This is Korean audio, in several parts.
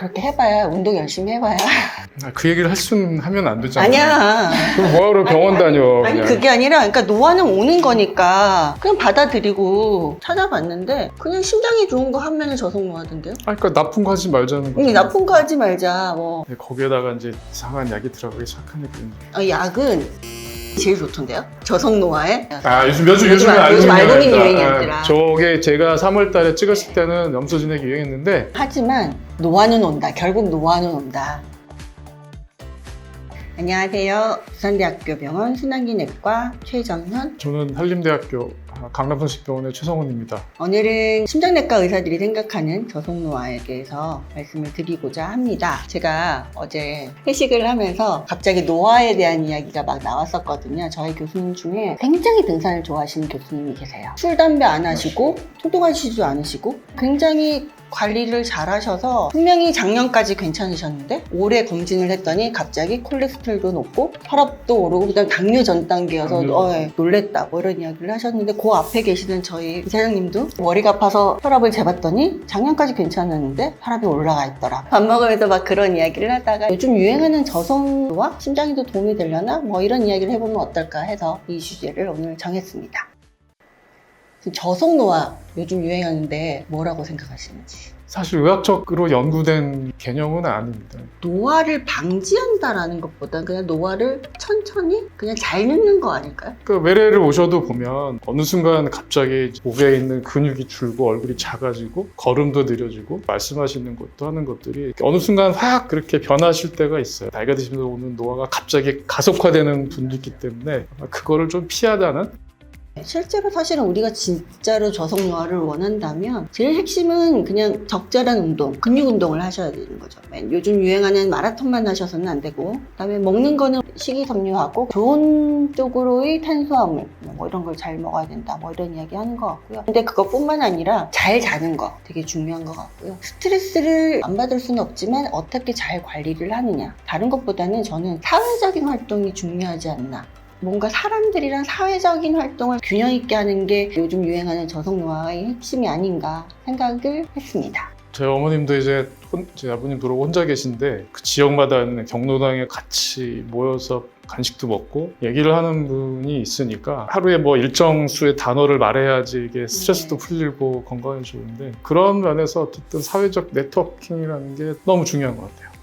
그렇게 해봐야 운동 열심히 해봐야 그 얘기를 하면 안 되잖아. 아니야. 그럼 뭐하러 병원 다녀. 아니 그냥. 그게 아니라 그러니까 노화는 오는 거니까 그냥 받아들이고 찾아봤는데 그냥 심장이 좋은 거 하면은 저속노화던데요? 그러니까 나쁜 거 하지 말자는 거죠. 나쁜 거 하지 말자 뭐. 근데 거기에다가 이제 이상한 약이 들어가기 시작하니까. 약은 제일 좋던데요? 저속노화에? 요즘에 알고민 유행이었더라. 저게 제가 3월 달에 찍었을 때는 염소진액이 유행했는데 하지만 노화는 온다. 결국 노화는 온다. 안녕하세요. 부산대학교 병원 순환기내과 최정현. 저는 한림대학교 강남성심병원의 최성훈입니다. 오늘은 심장내과 의사들이 생각하는 저속노화에 대해서 말씀을 드리고자 합니다. 제가 어제 회식을 하면서 갑자기 노화에 대한 이야기가 막 나왔었거든요. 저희 교수님 중에 굉장히 등산을 좋아하시는 교수님이 계세요. 술, 담배 안 하시고 통통하시지도 않으시고 굉장히 관리를 잘 하셔서 분명히 작년까지 괜찮으셨는데 올해 검진을 했더니 갑자기 콜레스테롤도 높고 혈압도 오르고 그다음 당뇨 전 단계여서 놀랬다 뭐 이런 이야기를 하셨는데 그 앞에 계시는 저희 이사장님도 머리가 아파서 혈압을 재봤더니 작년까지 괜찮았는데 혈압이 올라가 있더라. 밥 먹으면서 막 그런 이야기를 하다가 요즘 유행하는 저속노화 심장에도 도움이 되려나 뭐 이런 이야기를 해보면 어떨까 해서 이 주제를 오늘 정했습니다. 저속노화 요즘 유행하는데 뭐라고 생각하시는지? 사실 의학적으로 연구된 개념은 아닙니다. 노화를 방지한다라는 것보다는 그냥 노화를 천천히 그냥 잘 늙는 거 아닐까요? 그 외래를 오셔도 보면 어느 순간 갑자기 목에 있는 근육이 줄고 얼굴이 작아지고 걸음도 느려지고 말씀하시는 것도 하는 것들이 어느 순간 확 그렇게 변하실 때가 있어요. 나이가 드시면서 오는 노화가 갑자기 가속화되는 분도 있기 때문에 그거를 좀 피하자는. 실제로 사실은 우리가 진짜로 저속노화를 원한다면 제일 핵심은 그냥 적절한 운동, 근육 운동을 하셔야 되는 거죠. 요즘 유행하는 마라톤만 하셔서는 안 되고 그다음에 먹는 거는 식이섬유하고 좋은 쪽으로의 탄수화물 뭐 이런 걸 잘 먹어야 된다 뭐 이런 이야기 하는 것 같고요. 근데 그것뿐만 아니라 잘 자는 거 되게 중요한 것 같고요. 스트레스를 안 받을 수는 없지만 어떻게 잘 관리를 하느냐 다른 것보다는 저는 사회적인 활동이 중요하지 않나. 뭔가 사람들이랑 사회적인 활동을 균형 있게 하는 게 요즘 유행하는 저속노화의 핵심이 아닌가 생각을 했습니다. 저희 어머님도 이제 제 아버님 돌아오고 혼자 계신데 그 지역마다 있는 경로당에 같이 모여서 간식도 먹고 얘기를 하는 분이 있으니까 하루에 뭐 일정 수의 단어를 말해야지 이게 스트레스도 풀리고 건강에 좋은데 그런 면에서 어쨌든 사회적 네트워킹이라는 게 너무 중요한 것 같아요.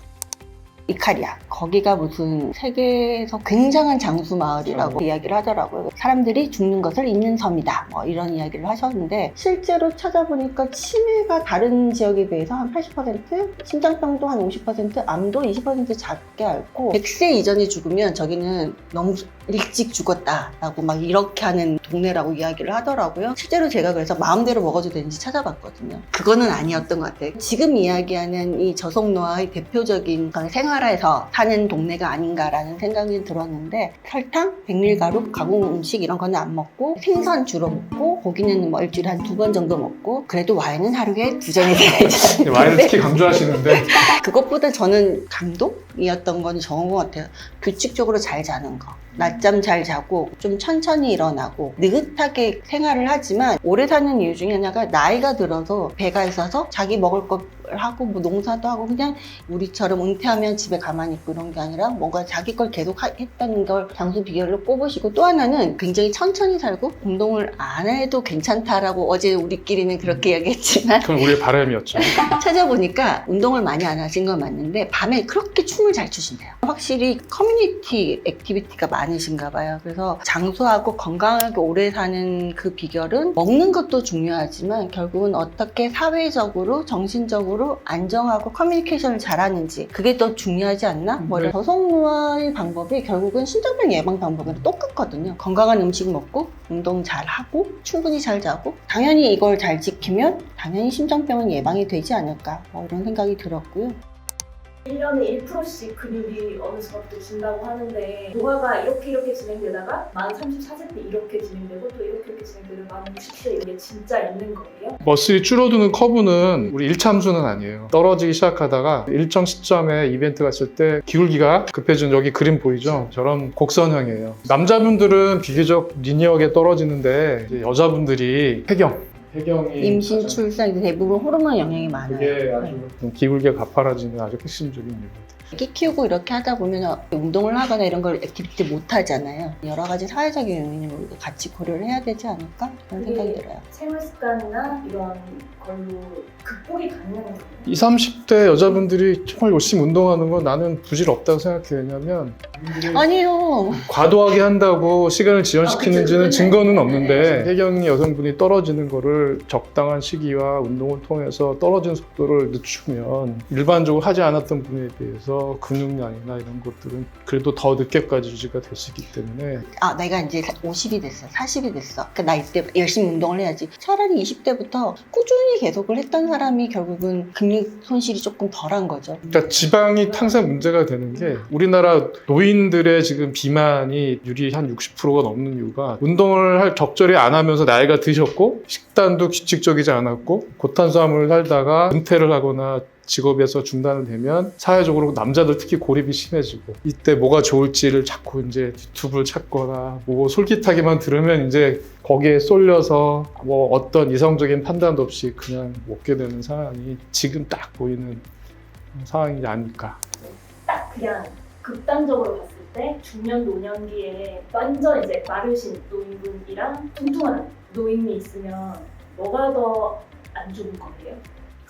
이카리아 거기가 무슨 세계에서 굉장한 장수 마을이라고 이야기를 하더라고요. 사람들이 죽는 것을 잊는 섬이다 뭐 이런 이야기를 하셨는데 실제로 찾아보니까 치매가 다른 지역에 비해서 한 80%, 심장병도 한 50%, 암도 20% 작게 앓고 100세 이전에 죽으면 저기는 너무 일찍 죽었다라고 막 이렇게 하는 동네라고 이야기를 하더라고요. 실제로 제가 그래서 마음대로 먹어도 되는지 찾아봤거든요. 그거는 아니었던 것 같아요. 지금 이야기하는 이 저속노화의 대표적인 생활에서 사는 동네가 아닌가라는 생각이 들었는데 설탕, 백밀가루, 가공 음식 이런 거는 안 먹고 생선 주로 먹고 고기는 뭐 일주일에 한 2번 정도 먹고 그래도 와인은 하루에 2잔이 돼야지. 와인을 특히 강조하시는데 그것보다 저는 감독이었던 건 좋은 것 같아요. 규칙적으로 잘 자는 거. 낮잠 잘 자고 좀 천천히 일어나고 느긋하게 생활을 하지만 오래 사는 이유 중에 하나가 나이가 들어서 배가 있어서 자기 먹을 거 하고 뭐 농사도 하고 그냥 우리처럼 은퇴하면 집에 가만히 있고 이런 게 아니라 뭔가 자기 걸 계속 했다는 걸 장수 비결로 꼽으시고 또 하나는 굉장히 천천히 살고 운동을 안 해도 괜찮다라고 어제 우리끼리는 그렇게 얘기했지만 그건 우리의 바람이었죠. 찾아보니까 운동을 많이 안 하신 건 맞는데 밤에 그렇게 춤을 잘 추신대요. 확실히 커뮤니티 액티비티가 많으신가 봐요. 그래서 장수하고 건강하게 오래 사는 그 비결은 먹는 것도 중요하지만 결국은 어떻게 사회적으로 정신적으로 안정하고 커뮤니케이션을 잘하는지 그게 더 중요하지 않나? 저속노화의 방법이 결국은 심장병 예방 방법이랑 똑같거든요. 건강한 음식 먹고 운동 잘 하고 충분히 잘 자고 당연히 이걸 잘 지키면 당연히 심장병은 예방이 되지 않을까 뭐 이런 생각이 들었고요. 1년에 1%씩 근육이 어느 수밖에 준다고 하는데 노화가 이렇게 진행되다가 만 34세 때 이렇게 진행되고 또 이렇게 진행되는 만 60세 이게 진짜 있는 거예요? 머슬이 줄어드는 커브는 우리 일참수는 아니에요. 떨어지기 시작하다가 일정 시점에 이벤트가 있을 때 기울기가 급해지는 여기 그림 보이죠? 저런 곡선형이에요. 남자분들은 비교적 리니어하게 떨어지는데 이제 여자분들이 폐경 혜경이 임신, 가장 출산 대부분 호르몬 영향이 많아요. 그게 아주 기울게 가팔아지는 아주 핵심적인 이유거든요. 애기 키우고 이렇게 하다 보면 운동을 하거나 이런 걸 액티비티 못 하잖아요. 여러 가지 사회적인 요인을 우리가 같이 고려를 해야 되지 않을까? 그런 생각이 들어요. 생활 습관이나 이런 걸로 극복이 가능한 거예요. 20, 30대 여자분들이 정말 열심히 운동하는 건 나는 부질 없다고 생각해요. 왜냐면 아니요. 과도하게 한다고 시간을 지연시키는지는 그쵸. 증거는 없는데 혜경이 여성분이 떨어지는 거를 적당한 시기와 운동을 통해서 떨어지는 속도를 늦추면 일반적으로 하지 않았던 분에 비해서 근육량이나 이런 것들은 그래도 더 늦게까지 유지가 될 수 있기 때문에 내가 이제 50이 됐어. 40이 됐어. 그러니까 나 이때 열심히 운동을 해야지. 차라리 20대부터 꾸준히 계속을 했던 사람이 결국은 근육 손실이 조금 덜한 거죠. 그러니까 지방이 항상 문제가 되는 게 우리나라 노인들의 지금 비만이 율이 한 60%가 넘는 이유가 운동을 적절히 안 하면서 나이가 드셨고 식단도 규칙적이지 않았고 고탄수화물을 살다가 은퇴를 하거나 직업에서 중단을 되면 사회적으로 남자들 특히 고립이 심해지고 이때 뭐가 좋을지를 자꾸 이제 유튜브를 찾거나 뭐 솔깃하게만 들으면 이제 거기에 쏠려서 뭐 어떤 이성적인 판단도 없이 그냥 먹게 되는 상황이 지금 딱 보이는 상황이 아닐까. 딱 그냥 극단적으로 봤을 때 중년 노년기에 완전 이제 마르신 노인분이랑 뚱뚱한 노인이 있으면 뭐가 더 안 좋은 거예요?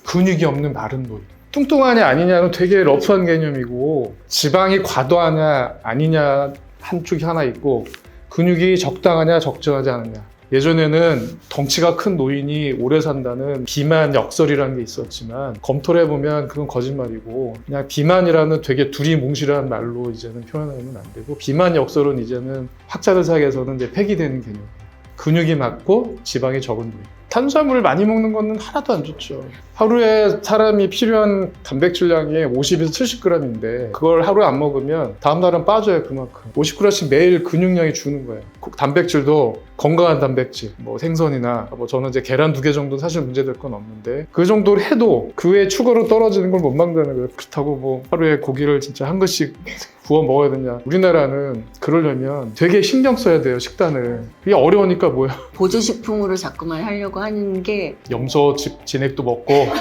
근육이 없는 마른 노인. 뚱뚱하냐 아니냐는 되게 러프한 개념이고 지방이 과도하냐 아니냐 한쪽이 하나 있고 근육이 적당하냐 적정하지 않느냐. 예전에는 덩치가 큰 노인이 오래 산다는 비만 역설이라는 게 있었지만 검토를 해보면 그건 거짓말이고 그냥 비만이라는 되게 두리뭉실한 말로 이제는 표현하면 안 되고 비만 역설은 이제는 학자들 사이에서는 이제 폐기되는 개념. 근육이 많고 지방이 적은 노인. 탄수화물을 많이 먹는 거는 하나도 안 좋죠. 하루에 사람이 필요한 단백질량이 50에서 70g인데 그걸 하루에 안 먹으면 다음날은 빠져요 그만큼. 50g씩 매일 근육량이 주는 거예요. 단백질도 건강한 단백질, 뭐 생선이나 뭐 저는 이제 계란 2개 정도 사실 문제될 건 없는데 그 정도를 해도 그 외에 추가로 떨어지는 걸 못 막는다는 거예요. 그렇다고 뭐 하루에 고기를 진짜 한 그릇씩 구워 먹어야 되냐. 우리나라는 그러려면 되게 신경 써야 돼요 식단을. 그게 어려우니까 뭐야. 보조식품으로 자꾸만 하려고 하는 게 염소 진액도 먹고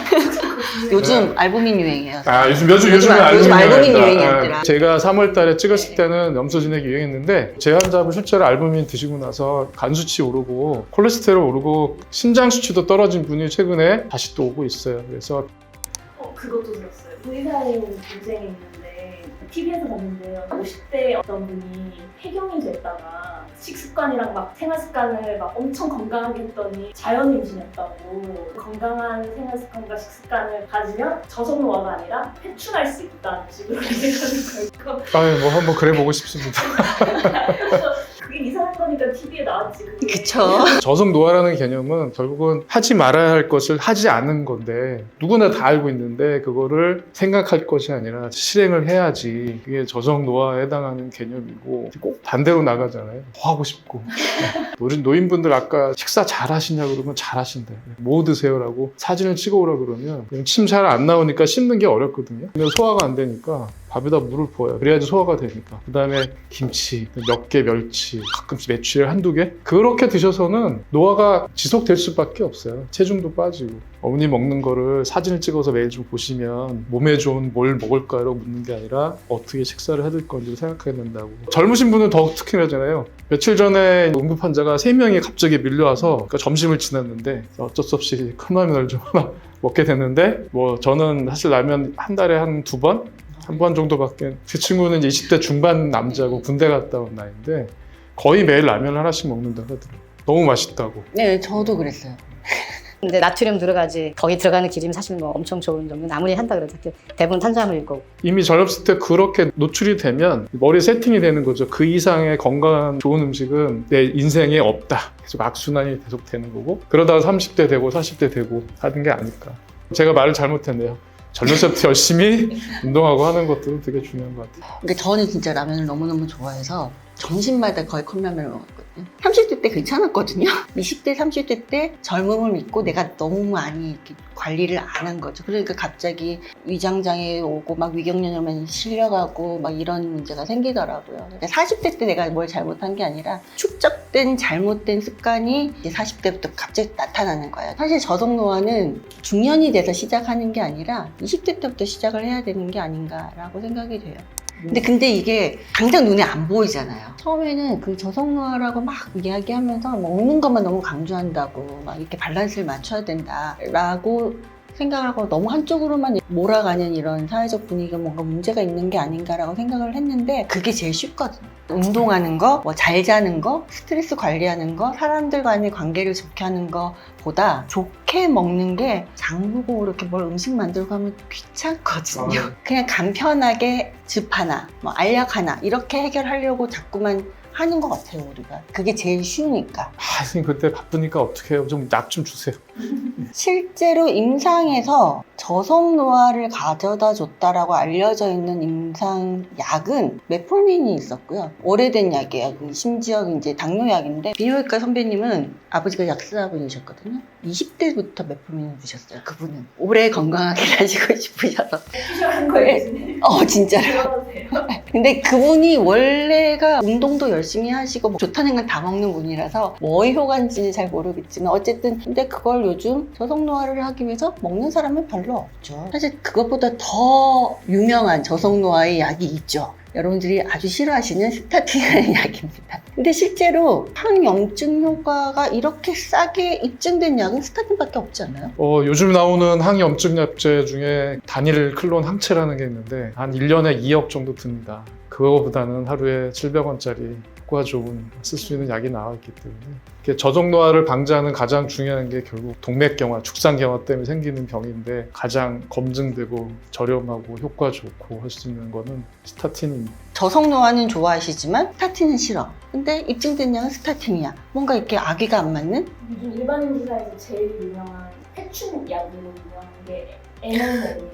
요즘 알부민 유행이에요. 요즘에 알부민 유행이었더라. 제가 3월 달에 찍었을 때는 염소 진액이 유행했는데 제 환자분 실제로 알부민 드시고 나서 간 수치 오르고 콜레스테롤 오르고 신장 수치도 떨어진 분이 최근에 다시 또 오고 있어요. 그래서 그것도 들었어요. 의사인 동생이 있는데 TV에서 봤는데요. 50대 어떤 분이 폐경이 됐다가 식습관이랑 막 생활 습관을 막 엄청 건강하게 했더니 자연 임신했다고. 건강한 생활 습관과 식습관을 가지면 저속노화가 아니라 회춘할 수 있다는 식으로 얘기하는 거예요. 뭐 한번 그래 보고 싶습니다. 그게 이상한 거니까 TV에 나왔지. 그게. 그쵸. 저속 노화라는 개념은 결국은 하지 말아야 할 것을 하지 않은 건데 누구나 다 알고 있는데 그거를 생각할 것이 아니라 실행을 해야지 그게 저속 노화에 해당하는 개념이고 꼭 반대로 나가잖아요. 더 하고 싶고 노인분들 아까 식사 잘 하시냐 그러면 잘 하신대. 뭐 드세요라고 사진을 찍어오라 그러면 침 잘 안 나오니까 씹는 게 어렵거든요. 근데 소화가 안 되니까 밥에다 물을 부어요. 그래야지 소화가 되니까. 그 다음에 김치, 몇 개 멸치, 가끔씩 메추리알 한두 개? 그렇게 드셔서는 노화가 지속될 수밖에 없어요. 체중도 빠지고. 어머니 먹는 거를 사진을 찍어서 매일 좀 보시면 몸에 좋은 뭘 먹을까라고 묻는 게 아니라 어떻게 식사를 해야 될 건지 생각해야 된다고. 젊으신 분은 더 특히나잖아요. 며칠 전에 응급 환자가 3명이 갑자기 밀려와서 그러니까 점심을 지났는데 어쩔 수 없이 컵라면을 좀 하나 먹게 됐는데 뭐 저는 사실 라면 한 달에 한 2번? 한 번 정도밖에. 그 친구는 이제 20대 중반 남자고 군대 갔다 온 나이인데 거의 매일 라면을 하나씩 먹는다고 하더라고요. 너무 맛있다고. 네, 저도 그랬어요. 근데 나트륨 들어가지 거기 들어가는 기름이 사실 뭐 엄청 좋은 정도는 아무리 한다 그래도 대부분 탄수화물일 거고. 이미 젊었을 때 그렇게 노출이 되면 머리 세팅이 되는 거죠. 그 이상의 건강한 좋은 음식은 내 인생에 없다. 계속 악순환이 계속 되는 거고 그러다가 30대 되고 40대 되고 하는 게 아닐까. 제가 말을 잘못했네요. 젊었을 때 열심히 운동하고 하는 것도 되게 중요한 것 같아요. 근데 저는 진짜 라면을 너무너무 좋아해서 점심마다 거의 컵라면을 먹었거든요. 30대 때 괜찮았거든요. 20대, 30대 때 젊음을 믿고 내가 너무 많이 이렇게 관리를 안 한 거죠. 그러니까 갑자기 위장장애 오고 막 위경련염에 실려가고 막 이런 문제가 생기더라고요. 그러니까 40대 때 내가 뭘 잘못한 게 아니라 축적된 잘못된 습관이 이제 40대부터 갑자기 나타나는 거예요. 사실 저속노화는 중년이 돼서 시작하는 게 아니라 20대 때부터 시작을 해야 되는 게 아닌가라고 생각이 돼요. 근데 이게 당장 눈에 안 보이잖아요. 처음에는 그 저속노화라고 막 이야기하면서 먹는 것만 너무 강조한다고 막 이렇게 밸런스를 맞춰야 된다라고 생각하고 너무 한쪽으로만 몰아가는 이런 사회적 분위기가 뭔가 문제가 있는 게 아닌가라고 생각을 했는데 그게 제일 쉽거든요. 운동하는 거, 뭐 잘 자는 거, 스트레스 관리하는 거, 사람들 간의 관계를 좋게 하는 거보다 좋게 먹는 게 장보고 이렇게 뭘 음식 만들고 하면 귀찮거든요. 그냥 간편하게 즙 하나, 뭐 알약 하나 이렇게 해결하려고 자꾸만 하는 것 같아요, 우리가. 그게 제일 쉬우니까. 선생님 그때 바쁘니까 어떻게 해요? 좀 약 좀 주세요. 실제로 임상에서 저속노화를 가져다 줬다라고 알려져 있는 임상약은 메폴민이 있었고요. 오래된 약이에요. 심지어 이제 당뇨약인데 비뇨기과 선배님은 아버지가 약사분이셨거든요. 20대부터 메폴민을 드셨어요. 그분은 오래 건강하게 사시고 싶으셔서. 피셜한 거예요, 진짜로. 그러세요? 근데 그분이 원래가 운동도 열심히 하시고 좋다는 건 다 먹는 분이라서 뭐의 효과인지는 잘 모르겠지만 어쨌든 근데 그걸 요즘 저속노화를 하기 위해서 먹는 사람은 별로 없죠. 사실 그것보다 더 유명한 저속노화의 약이 있죠. 여러분들이 아주 싫어하시는 스타틴이라는 약입니다. 근데 실제로 항염증 효과가 이렇게 싸게 입증된 약은 스타틴밖에 없지 않아요? 요즘 나오는 항염증 약제 중에 단일 클론 항체라는 게 있는데 한 1년에 2억 정도 듭니다. 그거보다는 하루에 700원짜리 효과 좋은 쓸 수 있는 약이 나와 있기 때문에 이렇게 저속노화를 방지하는 가장 중요한 게 결국 동맥경화, 축산경화 때문에 생기는 병인데 가장 검증되고 저렴하고 효과 좋고 할 수 있는 거는 스타틴입니다. 저속노화는 좋아하시지만 스타틴은 싫어. 근데 입증된 약은 스타틴이야. 뭔가 이렇게 아기가 안 맞는? 요즘 일반인 기사에서 제일 유명한 해충 약으로 유명한 게 MMO이거든요.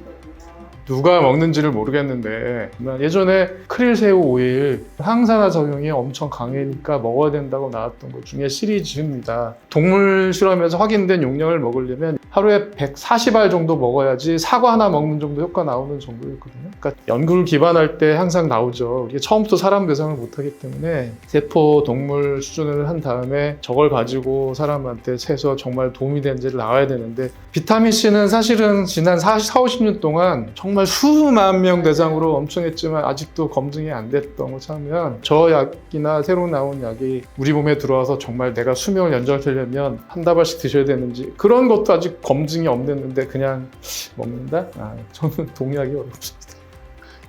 누가 먹는지를 모르겠는데 예전에 크릴새우 오일 항산화 작용이 엄청 강하니까 먹어야 된다고 나왔던 것 중에 시리즈입니다. 동물 실험에서 확인된 용량을 먹으려면 하루에 140알 정도 먹어야지 사과 하나 먹는 정도 효과 나오는 정도였거든요. 그러니까 연구를 기반할 때 항상 나오죠. 이게 처음부터 사람 대상을 못하기 때문에 세포 동물 수준을 한 다음에 저걸 가지고 사람한테 세서 정말 도움이 되는지를 나와야 되는데 비타민C는 사실은 지난 50년 동안 정말 수만 명 대상으로 엄청 했지만 아직도 검증이 안 됐던 거 참으면 저 약이나 새로 나온 약이 우리 몸에 들어와서 정말 내가 수명을 연장하려면 한 다발씩 드셔야 되는지 그런 것도 아직 검증이 없는데 그냥 먹는다? 저는 동의하기 어렵습니다.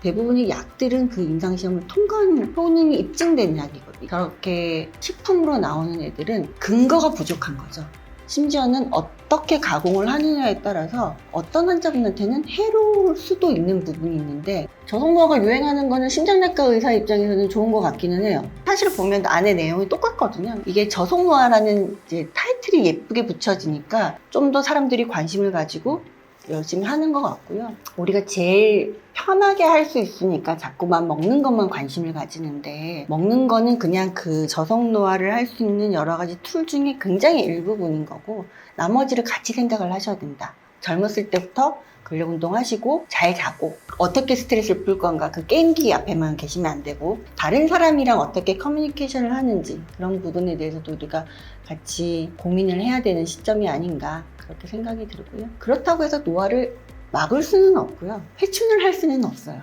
대부분의 약들은 그 임상시험을 통과한 효능이 입증된 약이거든요. 그렇게 식품으로 나오는 애들은 근거가 부족한 거죠. 심지어는 어떻게 가공을 하느냐에 따라서 어떤 환자분한테는 해로울 수도 있는 부분이 있는데 저속노화가 유행하는 거는 심장내과 의사 입장에서는 좋은 것 같기는 해요. 사실 보면 안에 내용이 똑같거든요. 이게 저속노화라는 이제 타이틀이 예쁘게 붙여지니까 좀 더 사람들이 관심을 가지고 열심히 하는 것 같고요. 우리가 제일 편하게 할 수 있으니까 자꾸만 먹는 것만 관심을 가지는데 먹는 거는 그냥 그 저속노화를 할 수 있는 여러 가지 툴 중에 굉장히 일부분인 거고 나머지를 같이 생각을 하셔야 된다. 젊었을 때부터 근력 운동하시고 잘 자고 어떻게 스트레스를 풀 건가 그 게임기 앞에만 계시면 안 되고 다른 사람이랑 어떻게 커뮤니케이션을 하는지 그런 부분에 대해서도 우리가 같이 고민을 해야 되는 시점이 아닌가 그렇게 생각이 들고요. 그렇다고 해서 노화를 막을 수는 없고요. 회춘을 할 수는 없어요.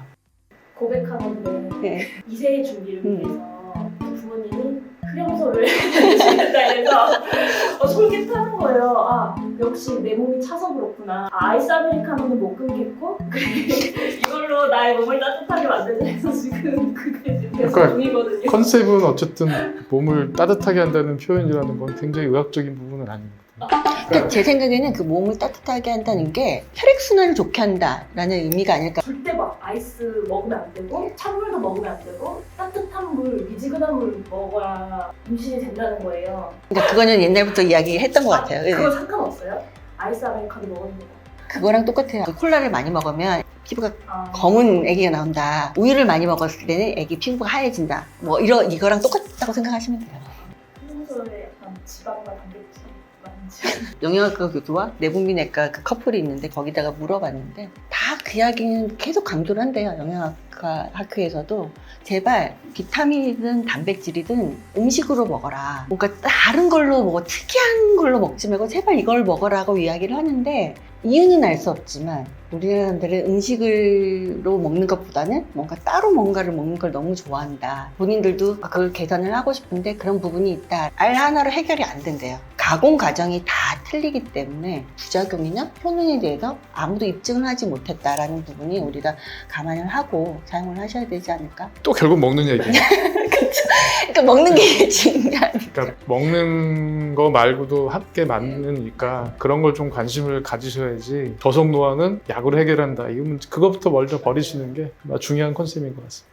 고백하는데 네. 2세의 준비를 위해서 부모님이 흑염소를 주신다 해서 솔깃하는 거예요. 역시 내 몸이 차서 그렇구나. 아이스 아메리카노는 못 끊겠고 이걸로 나의 몸을 따뜻하게 만들자 해서 지금 그게 계속 중이거든요. 컨셉은 어쨌든 몸을 따뜻하게 한다는 표현이라는 건 굉장히 의학적인 부분은 아닙니다. 그러니까 제 생각에는 그 몸을 따뜻하게 한다는 게 혈액순환을 좋게 한다라는 의미가 아닐까. 절대 막 아이스 먹으면 안 되고 찬물도 먹으면 안 되고 따뜻한 물, 미지근한 물 먹어야 임신이 된다는 거예요. 그러니까 그거는 옛날부터 이야기했던 것 같아요. 그거 상관없어요? 아이스 아메리카노 먹으면 그거랑 똑같아요. 콜라를 많이 먹으면 피부가 아, 검은 아기가 나온다. 우유를 많이 먹었을 때는 아기 피부가 하얘진다. 뭐 이거랑 똑같다고 생각하시면 돼요. 평소에 약간 지방과 단백질 많지. 영양학과 교수와 내분비내과 그 커플이 있는데 거기다가 물어봤는데 다 그 이야기는 계속 강조를 한대요. 영양학과 학회에서도 제발 비타민이든 단백질이든 음식으로 먹어라. 뭔가 다른 걸로 뭐 특이한 걸로 먹지 말고 제발 이걸 먹어라고 이야기를 하는데 이유는 알 수 없지만 우리 사람들은 음식으로 먹는 것보다는 뭔가 따로 뭔가를 먹는 걸 너무 좋아한다. 본인들도 그걸 개선을 하고 싶은데 그런 부분이 있다. 알 하나로 해결이 안 된대요. 가공 과정이 다 틀리기 때문에 부작용이나 효능에 대해서 아무도 입증을 하지 못했다라는 부분이 우리가 감안을 하고 사용을 하셔야 되지 않을까? 또 결국 먹는 얘기예요. 그러니까 먹는 게 중요한. 그러니까 먹는 거 말고도 함께 맞느니까 그런 걸 좀 관심을 가지셔야지. 저속 노화는 약으로 해결한다. 이건 그것부터 먼저 버리시는 게 중요한 컨셉인 것 같습니다.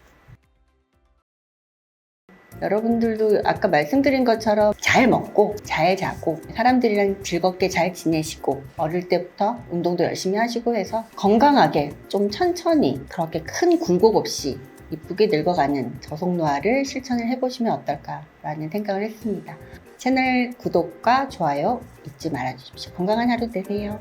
여러분들도 아까 말씀드린 것처럼 잘 먹고 잘 자고 사람들이랑 즐겁게 잘 지내시고 어릴 때부터 운동도 열심히 하시고 해서 건강하게 좀 천천히 그렇게 큰 굴곡 없이 이쁘게 늙어가는 저속노화를 실천을 해보시면 어떨까라는 생각을 했습니다. 채널 구독과 좋아요 잊지 말아주십시오. 건강한 하루 되세요.